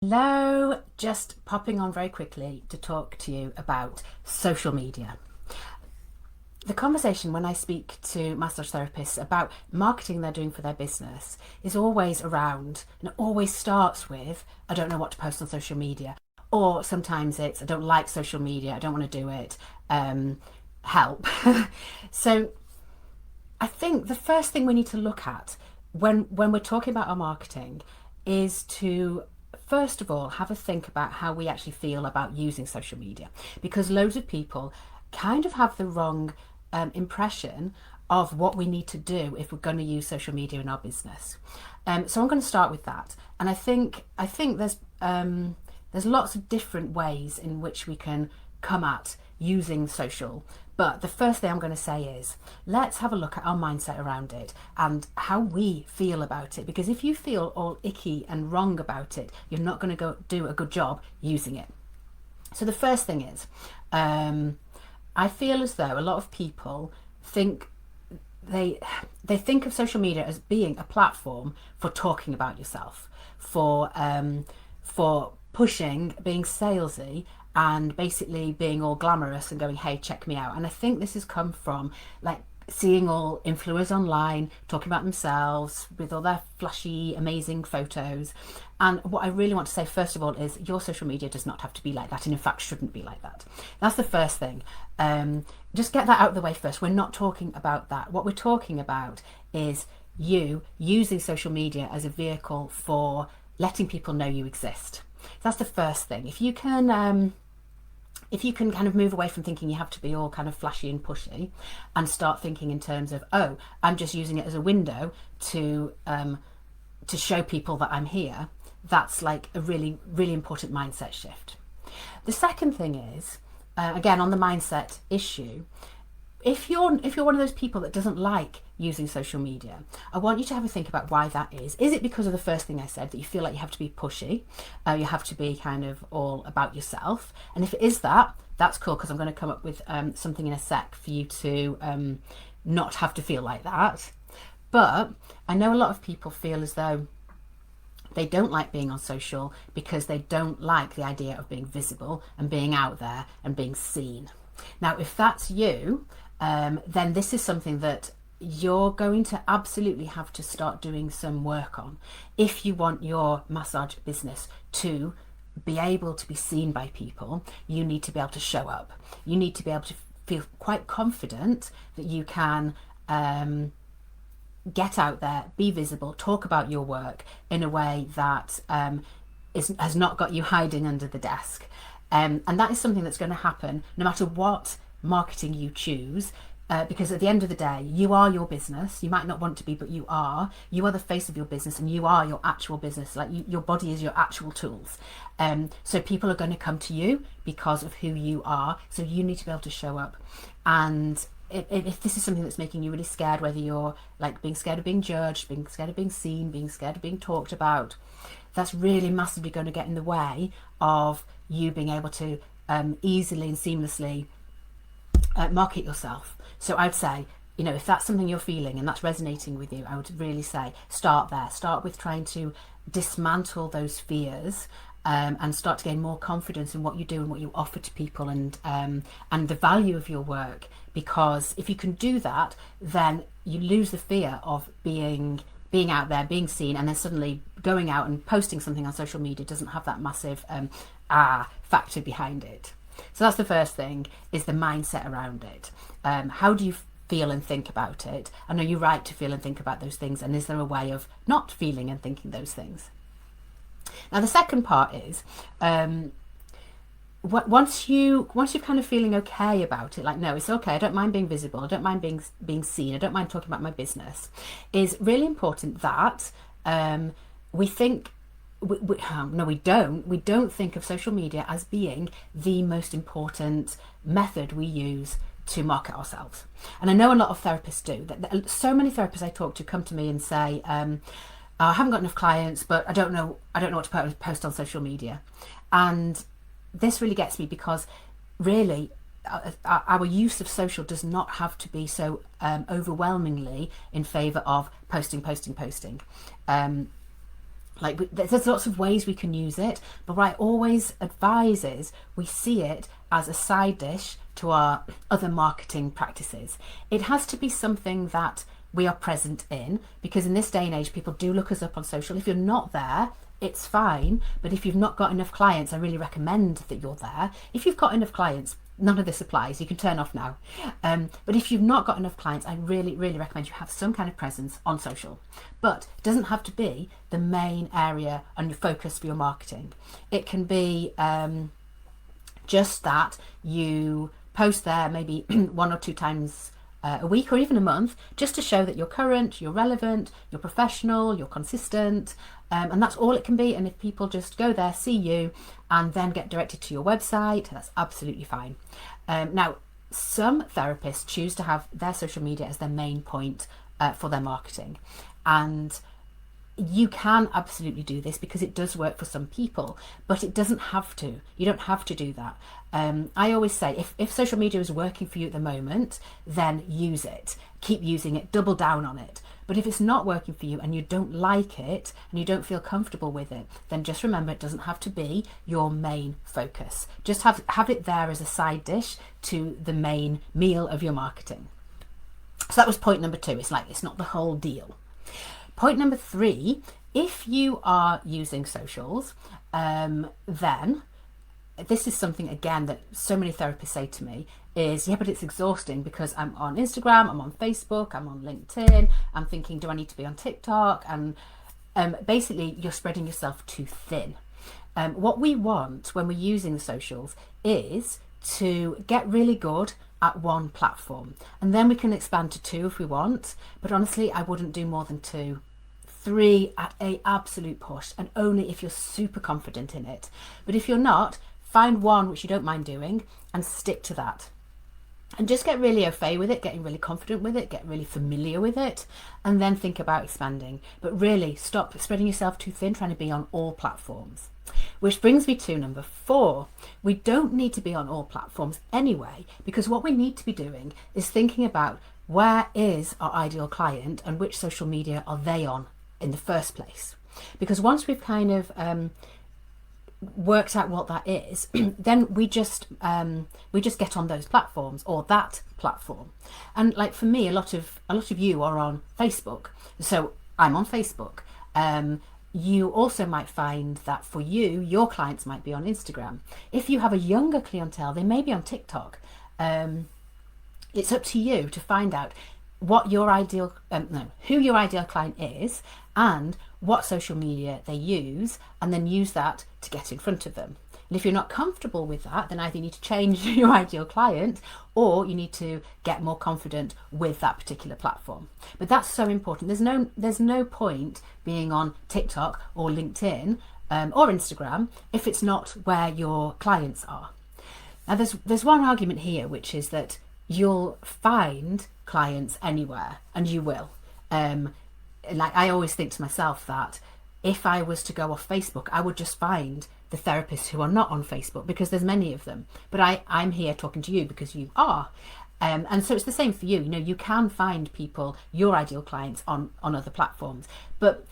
Hello, just popping on very quickly to talk to you about social media. The conversation when I speak to massage therapists about marketing they're doing for their business is always around, and it always starts with, I don't know what to post on social media. Or sometimes it's, I don't like social media, I don't want to do it, help. So I think the first thing we need to look at when we're talking about our marketing is to first of all have a think about how we actually feel about using social media, because loads of people kind of have the wrong impression of what we need to do if we're going to use social media in our business. So I'm going to start with that, and I think there's lots of different ways in which we can come at using social. But the first thing I'm going to say is let's have a look at our mindset around it and how we feel about it. Because if you feel all icky and wrong about it, you're not going to go do a good job using it. So the first thing is, I feel as though a lot of people think they think of social media as being a platform for talking about yourself, for pushing, being salesy, and basically being all glamorous and going, hey, check me out. And I think this has come from like seeing all influencers online talking about themselves with all their flashy, amazing photos. And what I really want to say, first of all, is your social media does not have to be like that, and in fact shouldn't be like that. That's the first thing. Just get that out of the way first. We're not talking about that. What we're talking about is you using social media as a vehicle for letting people know you exist. That's the first thing. If you can kind of move away from thinking you have to be all kind of flashy and pushy, and start thinking in terms of, oh, I'm just using it as a window to show people that I'm here, that's like a really, really important mindset shift. The second thing is, again, on the mindset issue, if you're one of those people that doesn't like using social media, I want you to have a think about why that is. Is it because of the first thing I said, that you feel like you have to be pushy, you have to be kind of all about yourself? And if it is that, that's cool, because I'm going to come up with something in a sec for you to not have to feel like that. But I know a lot of people feel as though they don't like being on social because they don't like the idea of being visible and being out there and being seen. Now, if that's you, then this is something that you're going to absolutely have to start doing some work on if you want your massage business to be able to be seen by people. You need to be able to show up. You need to be able to feel quite confident that you can get out there, be visible, talk about your work in a way that has not got you hiding under the desk. And that is something that's going to happen no matter what marketing you choose, because at the end of the day, you are your business. You might not want to be, but you are. You are the face of your business, and you are your actual business. Like your body is your actual tools. So people are going to come to you because of who you are. So you need to be able to show up. And if this is something that's making you really scared, whether you're like being scared of being judged, being scared of being seen, being scared of being talked about, that's really massively going to get in the way of you being able to easily and seamlessly market yourself. So I'd say, if that's something you're feeling and that's resonating with you, I would really say start there. Start with trying to dismantle those fears, and start to gain more confidence in what you do and what you offer to people, and the value of your work. Because if you can do that, then you lose the fear of being out there, being seen, and then suddenly going out and posting something on social media doesn't have that massive factor behind it. So that's the first thing, is the mindset around it. How do you feel and think about it? And are you right to feel and think about those things? And is there a way of not feeling and thinking those things? Now, the second part is, once you're kind of feeling okay about it, like, no, it's okay, I don't mind being visible, I don't mind being seen, I don't mind talking about my business, is really important that we think, no, we don't think of social media as being the most important method we use to market ourselves. And I know a lot of therapists do that. So many therapists I talk to come to me and say, I haven't got enough clients, but I don't know what to post on social media. And this really gets me, because really our use of social does not have to be so overwhelmingly in favour of posting. There's lots of ways we can use it, but what I always advise is we see it as a side dish to our other marketing practices. It has to be something that we are present in, because in this day and age, people do look us up on social. If you're not there, it's fine, but if you've not got enough clients, I really recommend that you're there. If you've got enough clients, none of this applies, you can turn off now. But if you've not got enough clients, I really recommend you have some kind of presence on social. But it doesn't have to be the main area and your focus for your marketing. It can be just that you post there maybe 1 or 2 times a week or even a month, just to show that you're current, you're relevant, you're professional, you're consistent, and that's all it can be. And if people just go there, see you, and then get directed to your website, that's absolutely fine. Now, some therapists choose to have their social media as their main point for their marketing, and you can absolutely do this because it does work for some people, but it doesn't have to. You don't have to do that. I always say, if social media is working for you at the moment, then use it. Keep using it, double down on it. But if it's not working for you and you don't like it and you don't feel comfortable with it, then just remember it doesn't have to be your main focus. Just have it there as a side dish to the main meal of your marketing. So that was point number 2. It's not the whole deal. Point number 3, if you are using socials, then this is something, again, that so many therapists say to me is, yeah, but it's exhausting because I'm on Instagram, I'm on Facebook, I'm on LinkedIn, I'm thinking, do I need to be on TikTok? And basically, you're spreading yourself too thin. What we want when we're using the socials is to get really good at one platform, and then we can expand to 2 if we want, but honestly, I wouldn't do more than 2. 3 at a absolute push, and only if you're super confident in it. But if you're not, find one which you don't mind doing and stick to that. And just get really au fait with it, getting really confident with it, get really familiar with it, and then think about expanding. But really, stop spreading yourself too thin trying to be on all platforms. Which brings me to number 4. We don't need to be on all platforms anyway, because what we need to be doing is thinking about where is our ideal client and which social media are they on in the first place. Because once we've kind of worked out what that is, then we just get on those platforms or that platform. And like for me, a lot of you are on Facebook, so I'm on Facebook. You also might find that for you, your clients might be on Instagram. If you have a younger clientele, they may be on TikTok. It's up to you to find out what your ideal, who your ideal client is and what social media they use, and then use that to get in front of them. And if you're not comfortable with that, then either you need to change your ideal client or you need to get more confident with that particular platform. But that's so important. There's no point being on TikTok or LinkedIn or Instagram if it's not where your clients are. Now there's one argument here, which is that you'll find clients anywhere, and you will. Like I always think to myself that if I was to go off Facebook, I would just find the therapists who are not on Facebook, because there's many of them. But I'm here talking to you because you are. And so it's the same for you. You know, you can find people, your ideal clients, on other platforms. But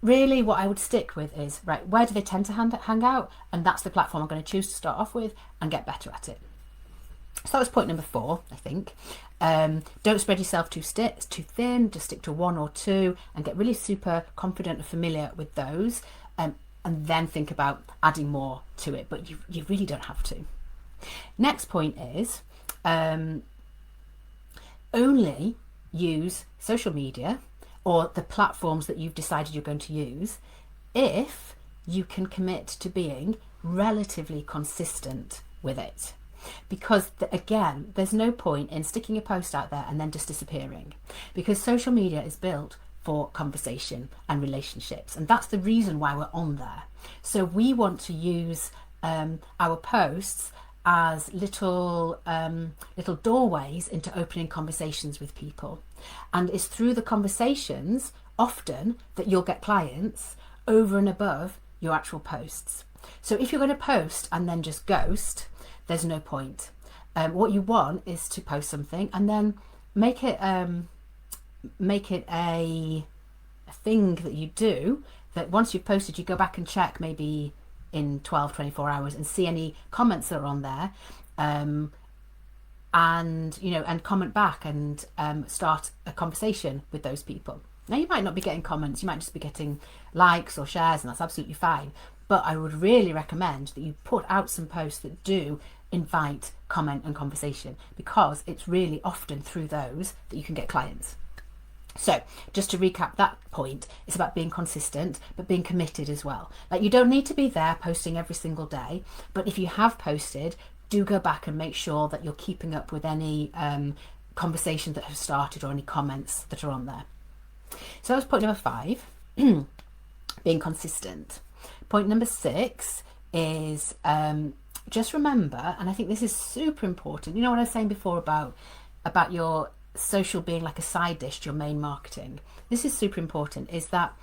really what I would stick with is, right, where do they tend to hang out? And that's the platform I'm going to choose to start off with and get better at it. So that was point number 4, I think. Don't spread yourself too thin, just stick to 1 or 2 and get really super confident and familiar with those, and then think about adding more to it, but you really don't have to. Next point is only use social media or the platforms that you've decided you're going to use if you can commit to being relatively consistent with it. Because again, there's no point in sticking a post out there and then just disappearing, because social media is built for conversation and relationships, and that's the reason why we're on there. So we want to use our posts as little doorways into opening conversations with people, and it's through the conversations often that you'll get clients over and above your actual posts. So if you're going to post and then just ghost, there's no point. What you want is to post something and then make it a thing that you do that once you've posted, you go back and check maybe in 12, 24 hours and see any comments that are on there. And comment back and start a conversation with those people. Now, you might not be getting comments, you might just be getting likes or shares, and that's absolutely fine. But I would really recommend that you put out some posts that do invite comment and conversation, because it's really often through those that you can get clients. So just to recap that point, it's about being consistent, but being committed as well. Like, you don't need to be there posting every single day, but if you have posted, do go back and make sure that you're keeping up with any conversations that have started or any comments that are on there. So that was point number 5, being consistent. Point number 6 is just remember, and I think this is super important, you know what I was saying before about your social being like a side dish to your main marketing. This is super important, is that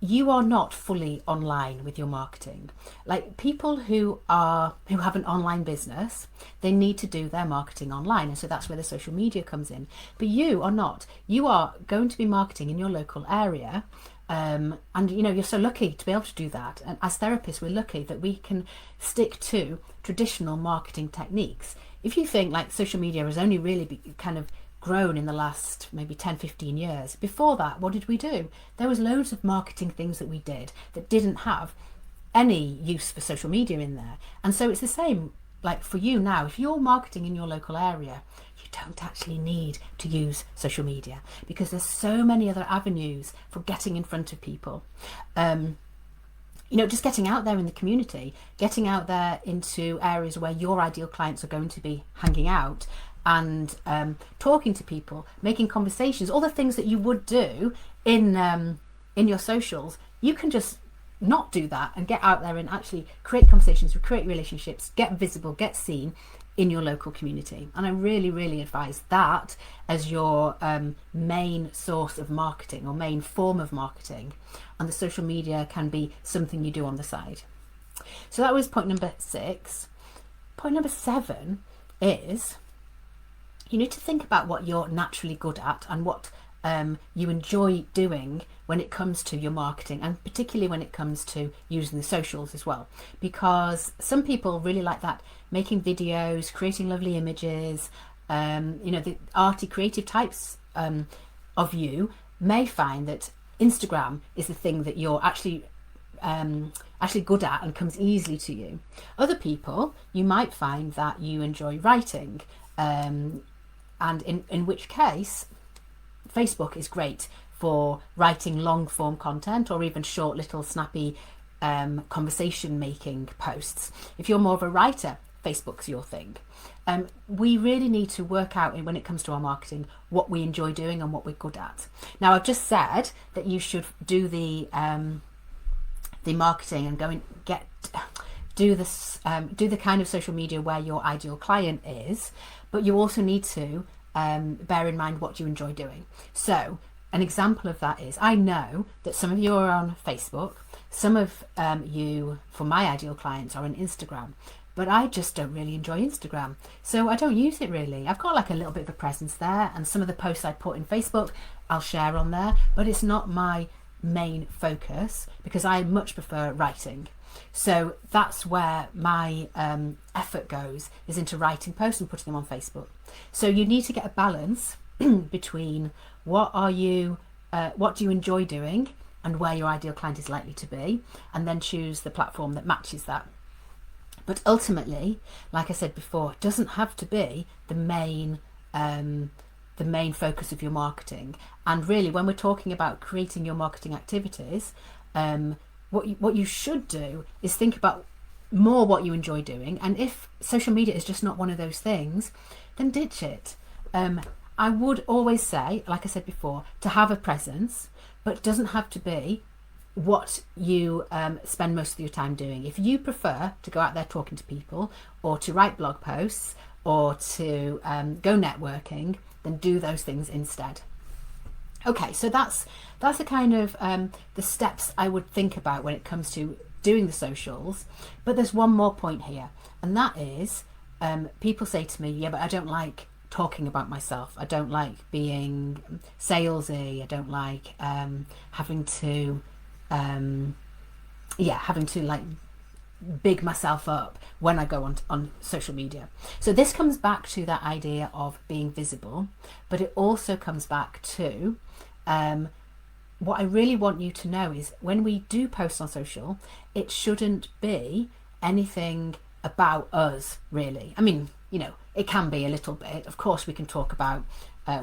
you are not fully online with your marketing. Like, people who have an online business, they need to do their marketing online, and so that's where the social media comes in. But you are not. You are going to be marketing in your local area, and you're so lucky to be able to do that. And as therapists, we're lucky that we can stick to traditional marketing techniques. If you think like social media has only really kind of grown in the last maybe 10-15 years. Before that, what did we do? There was loads of marketing things that we did that didn't have any use for social media in there. And so it's the same like for you now. If you're marketing in your local area, you don't actually need to use social media, because there's so many other avenues for getting in front of people. Just getting out there in the community, getting out there into areas where your ideal clients are going to be hanging out, and talking to people, making conversations, all the things that you would do in your socials. You can just not do that and get out there and actually create conversations, create relationships, get visible, get seen in your local community. And I really, really advise that as your main source of marketing or main form of marketing. And the social media can be something you do on the side. So that was point number 6. Point number 7 is you need to think about what you're naturally good at and what you enjoy doing when it comes to your marketing, and particularly when it comes to using the socials as well. Because some people really like that, making videos, creating lovely images, the arty, creative types of you may find that Instagram is the thing that you're actually good at and comes easily to you. Other people, you might find that you enjoy writing, and in which case Facebook is great for writing long form content, or even short little snappy conversation making posts. If you're more of a writer, Facebook's your thing. We really need to work out, when it comes to our marketing, what we enjoy doing and what we're good at. Now, I've just said that you should do the marketing and go and do the kind of social media where your ideal client is, but you also need to bear in mind what you enjoy doing. So an example of that is, I know that some of you are on Facebook, some of you, for my ideal clients, are on Instagram, but I just don't really enjoy Instagram, so I don't use it really. I've got like a little bit of a presence there, and some of the posts I put in Facebook I'll share on there, but it's not my main focus, because I much prefer writing. So that's where my effort goes, is into writing posts and putting them on Facebook. So you need to get a balance between what do you enjoy doing and where your ideal client is likely to be, and then choose the platform that matches that. But ultimately, like I said before, it doesn't have to be the main focus of your marketing. And really, when we're talking about creating your marketing activities, what you should do is think about more what you enjoy doing. And if social media is just not one of those things, then ditch it. I would always say, like I said before, to have a presence, but it doesn't have to be what you spend most of your time doing. If you prefer to go out there talking to people, or to write blog posts, or to go networking, then do those things instead. Okay, so that's the kind of the steps I would think about when it comes to doing the socials. But there's one more point here, and that is people say to me, yeah, but I don't like talking about myself. I don't like being salesy. I don't like having to having to like big myself up when I go on social media. So this comes back to that idea of being visible, but it also comes back to what I really want you to know is when we do post on social, it shouldn't be anything about us, really. I mean, you know, it can be a little bit. Of course, we can talk about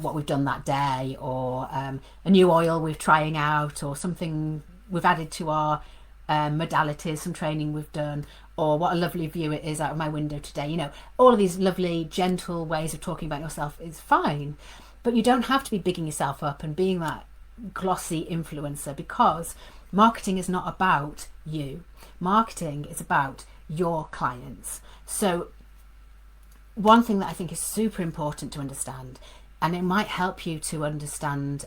what we've done that day, or a new oil we're trying out, or something we've added to our modalities, some training we've done, or what a lovely view it is out of my window today. You know, all of these lovely, gentle ways of talking about yourself is fine, but you don't have to be bigging yourself up and being that glossy influencer, because marketing is not about you. Marketing is about your clients. So one thing that I think is super important to understand, and it might help you to understand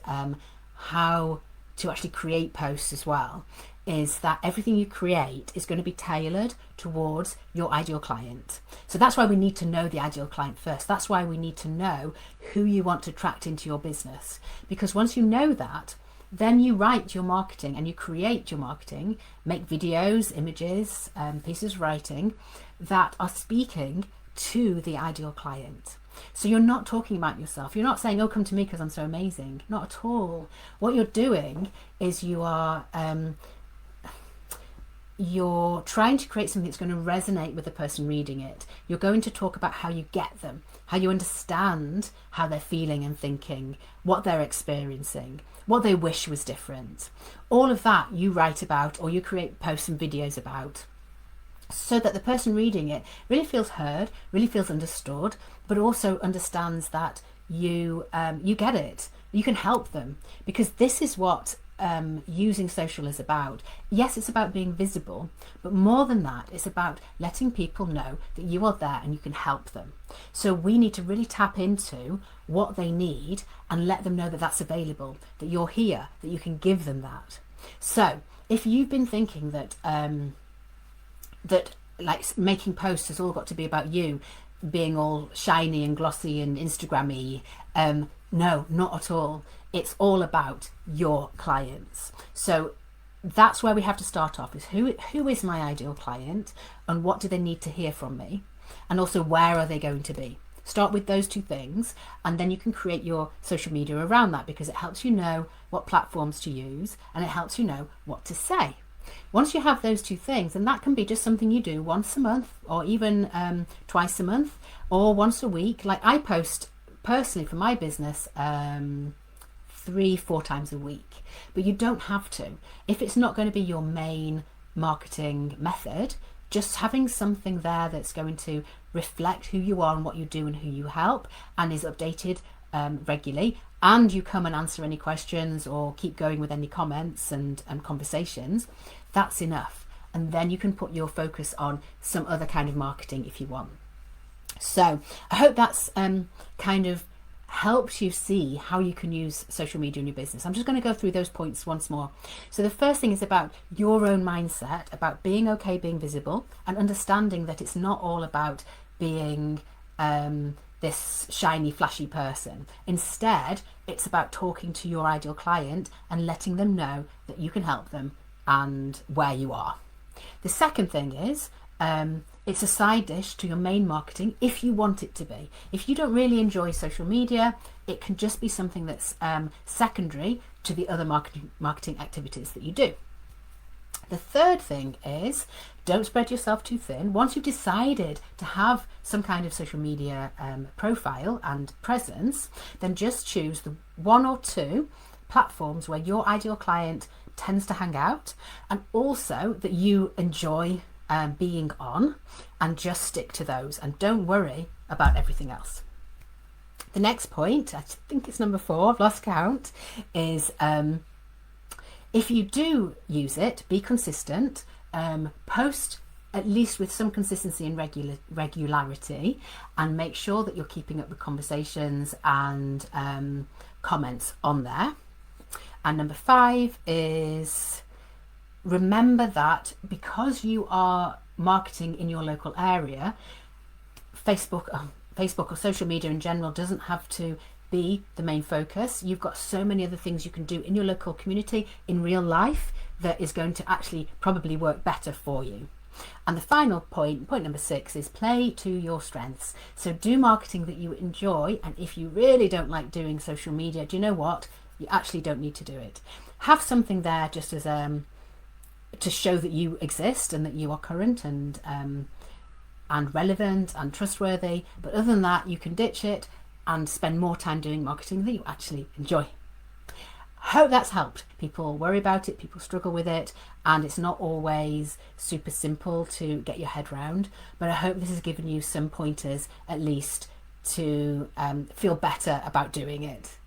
how to actually create posts as well, is that everything you create is going to be tailored towards your ideal client. So that's why we need to know the ideal client first. That's why we need to know who you want to attract into your business. Because once you know that, then you write your marketing and you create your marketing, make videos, images, pieces of writing that are speaking to the ideal client. So you're not talking about yourself. You're not saying, oh, come to me because I'm so amazing. Not at all. What you're doing is you're trying to create something that's going to resonate with the person reading it. You're going to talk about how you get them, how you understand how they're feeling and thinking, what they're experiencing, what they wish was different. All of that you write about, or you create posts and videos about, so that the person reading it really feels heard, really feels understood, but also understands that you get it. You can help them, because this is what using social is about. Yes, it's about being visible, but more than that, it's about letting people know that you are there and you can help them. So we need to really tap into what they need and let them know that that's available, that you're here, that you can give them that. So if you've been thinking that that like making posts has all got to be about you being all shiny and glossy and Instagrammy, no, not at all. It's all about your clients. So that's where we have to start off, is who is my ideal client, and what do they need to hear from me, and also where are they going to be. Start with those two things, and then you can create your social media around that, because it helps you know what platforms to use and it helps you know what to say. Once you have those two things, and that can be just something you do once a month, or even twice a month, or once a week. Like I post personally for my business 3-4 times a week, but you don't have to. If it's not going to be your main marketing method, just having something there that's going to reflect who you are and what you do and who you help, and is updated regularly, and you come and answer any questions or keep going with any comments and conversations, that's enough. And then you can put your focus on some other kind of marketing if you want. So I hope that's kind of helps you see how you can use social media in your business. I'm just going to go through those points once more. So the first thing is about your own mindset, about being okay, being visible, and understanding that it's not all about being this shiny, flashy person. Instead, it's about talking to your ideal client and letting them know that you can help them and where you are. The second thing is it's a side dish to your main marketing if you want it to be. If you don't really enjoy social media, it can just be something that's secondary to the other marketing activities that you do. The third thing is, don't spread yourself too thin. Once you've decided to have some kind of social media profile and presence, then just choose the 1 or 2 platforms where your ideal client tends to hang out, and also that you enjoy being on, and just stick to those and don't worry about everything else. The next point, I think it's number 4, I've lost count, is if you do use it, be consistent, post at least with some consistency and regularity, and make sure that you're keeping up with conversations and comments on there. And number 5 is remember that because you are marketing in your local area, Facebook or social media in general doesn't have to be the main focus. You've got so many other things you can do in your local community, in real life, that is going to actually probably work better for you. And the final point number 6, is play to your strengths. So do marketing that you enjoy, and if you really don't like doing social media, do you know what? You actually don't need to do it. Have something there just as to show that you exist and that you are current and relevant and trustworthy. But other than that, you can ditch it and spend more time doing marketing that you actually enjoy. Hope that's helped. People worry about it, people struggle with it, and it's not always super simple to get your head round. But I hope this has given you some pointers, at least, to feel better about doing it.